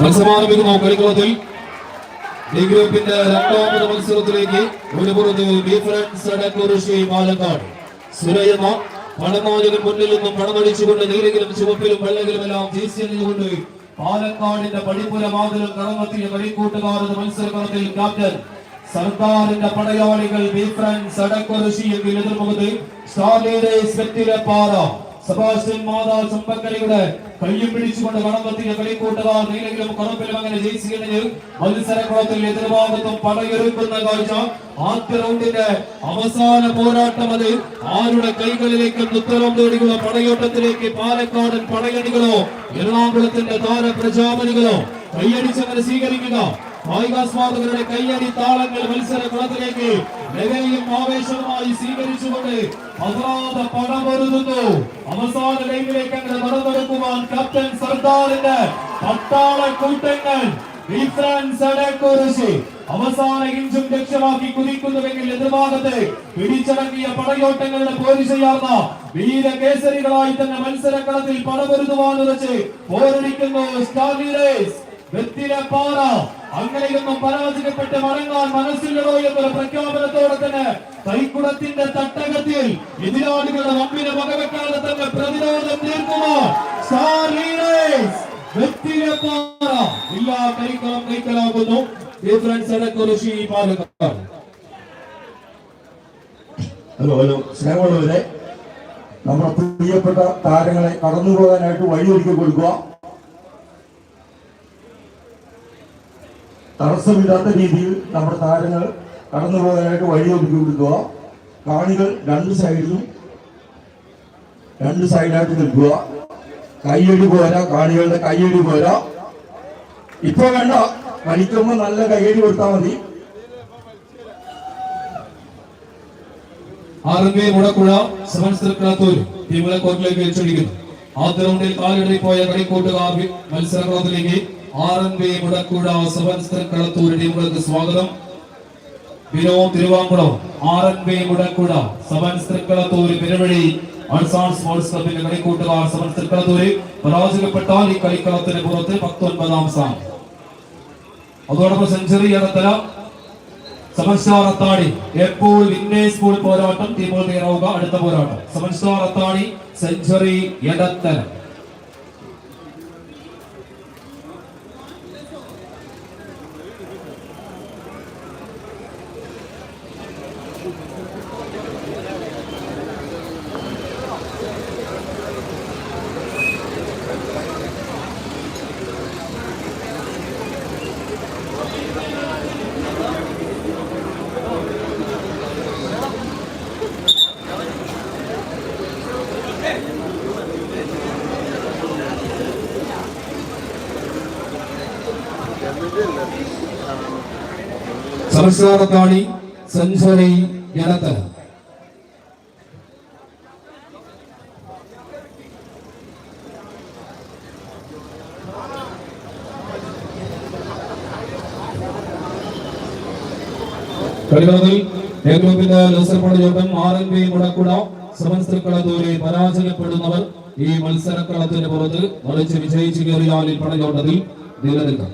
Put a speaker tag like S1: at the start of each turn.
S1: മത്സരമാരംഭിക്കുന്നു. കളിക്കളത്തിൽ ഡി ഗ്രൂപ്പിന്റെ രണ്ടാമത് മത്സരത്തിലേക്ക് ഒരു പുറത്ത് ഡിഫറൻസ് അടക്കുറിശി പാലക്കാട് സുരയമ്മ പണനായകൻ മുന്നിൽ നിന്നും പണമടിച്ചുകൊണ്ട് നീലകിലും ചുവപ്പിലും വെള്ളകിലും എല്ലാം കൊണ്ട് പാലക്കാടിന്റെ പടിപ്പുര വാതിലും കടന്നെത്തിയ കളിക്കൂട്ടുകാരുടെ മത്സരത്തിൽ ക്യാപ്റ്റൻ സർക്കാരിന്റെ പടയാളികൾ ഡിഫറൻസ് അടക്കുറിശി എങ്കിൽ എതിർമുഖത്ത് സ്റ്റാർലീഡേഴ്സ് വെറ്റിലപ്പാറ സെബാസ്റ്റ്യൻ മാതാ ചമ്പക്കരയുടെ കയ്യും പിടിച്ചുകൊണ്ട് കടന്നെത്തിയ കളിക്കൂട്ടുകാർ നീലെങ്കിലും കറുപ്പിലും അങ്ങനെ ജയിച്ചിരുന്നത് മത്സരക്കുളത്തിൽ എതിർഭാഗത്തും പടയൊരുക്കുന്ന കാഴ്ച. ആദ്യ റൗണ്ടിന്റെ അവസാന പോരാട്ടം അത് ആരുടെ കൈകളിലേക്ക് ഉത്തരം തേടിയുള്ള പടയോട്ടത്തിലേക്ക് പാലക്കാടൻ പടയണികളോ എറണാകുളത്തിന്റെ താര പ്രജാപതികളോ കൈയടിച്ചവരെ സ്വീകരിക്കുക. കായികാസ്വാദകരുടെ കയ്യടി താളങ്ങൾ മത്സരക്കുളത്തിലേക്ക് നിലയും ആവേശവുമായി സ്വീകരിച്ചുകൊണ്ട് അതാത് പടമൊരുതുന്നു. അവസാന ലൈനിലേക്ക് അങ്ങനെ നടന്നെടുക്കുവാൻ ക്യാപ്റ്റൻ സർദാറിന്റെ പട്ടാള കൂട്ടങ്ങൾ ഡിഫറൻസ് അടക്കുറിശി അവസാന ഇഞ്ചും ലക്ഷ്യമാക്കി കുതിക്കുന്നുവെങ്കിൽ എതിർഭാഗത്ത് പിടിച്ചടങ്ങിയ പടയോട്ടങ്ങളുടെ പോരിശയാർന്ന വീരകേസരികളായി തന്നെ മത്സരക്കളത്തിൽ പടമൊരുതുവാനുറച്ച് പോരടിക്കുന്നു സ്റ്റാർലീഡേഴ്സ് വെറ്റിലപ്പാറ. അങ്ങനെയൊന്നും പരാജയപ്പെട്ട് മടങ്ങാൻ മനസ്സില്ലടോ എന്നൊരു പ്രഖ്യാപനത്തോടെ തന്നെ കൈക്കുടത്തിന്റെ തട്ടകത്തിൽ എതിരാളികളുടെ വമ്പിനെ വകവെക്കാതെ തന്നെ പ്രതിരോധം തീർക്കുവാൻ സ്റ്റാർലീഡേഴ്സ് വെറ്റിലപ്പാറ എല്ലാ കളിക്കളം കൈക്കലാകുന്നു. ഡിഫറൻസ് അടക്കുറിശി പാലക്കാട്.
S2: ഹലോ സ്നേഹമുള്ളവരെ, നമ്മുടെ പ്രിയപ്പെട്ട താരങ്ങളെ കടന്നുപോകാനായിട്ട് വഴിയൊരുക്കി കൊടുക്കുക. തടസ്സമില്ലാത്ത രീതിയിൽ നമ്മുടെ താരങ്ങൾ കടന്നുപോകാനായിട്ട് വഴിയൊരുക്കി കൊടുക്കുക. കാണികൾ രണ്ട് സൈഡായിട്ട് നിൽക്കുക. കയ്യടി പോരാ, കാണികളുടെ കയ്യടി പോരാ. ഇപ്പൊ വേണ്ട, കളിക്കുമ്പോൾ നല്ല കയ്യടി കൊടുത്താൽ മതി.
S1: മുടക്കുഴ ടീമുകളെ കോർട്ടിലേക്ക് വെച്ചൊടിക്കുന്നു. ആദ്യ റൗണ്ടിൽ കാലിടറി പോയ കളിക്കൂട്ടുകാർ മത്സരക്കളത്തിലേക്ക് ആർഎൻബി മുടക്കുഴ സെവൻസ് കളത്തൂർ ടീമുകൾക്ക് സ്വാഗതം. Vinod Thiruvankulam RNB Mudakkuzha sevens Kalathoor Peruvazhi arts and sports ക്ലബിന്റെ കളിക്കൂട്ടുകാർ സെവൻസ് കളത്തൂര് പരാജയപ്പെട്ടാൽ ഈ കളിക്കളത്തിന് പുറത്ത് 19ാം സ്ഥാനം. അതോടൊപ്പം century Edathala seven star Athani എപ്പോൾ വിന്നേഴ്സ് പൂൾ പോരാട്ടം ടീമുകൾ തയ്യാറാവുക. അടുത്ത പോരാട്ടം seven star Athani century Edathala. സംസ്ഥാനത്താണി സെഞ്ചുറി എടത്തല. കളികളത്തിൽ എ ഗ്രൂപ്പിന്റെ ലോസർപ്പടയോട്ടം ആർഎൻബി മുടക്കുട സെവൻസ് കളത്തൂരെ പരാജയപ്പെടുന്നവർ ഈ മത്സരക്കളത്തിന് പുറത്ത് കളിച്ച് വിജയിച്ചു കയറിയാൽ ഈ പടയോട്ടത്തിൽ നിലനിൽക്കാം.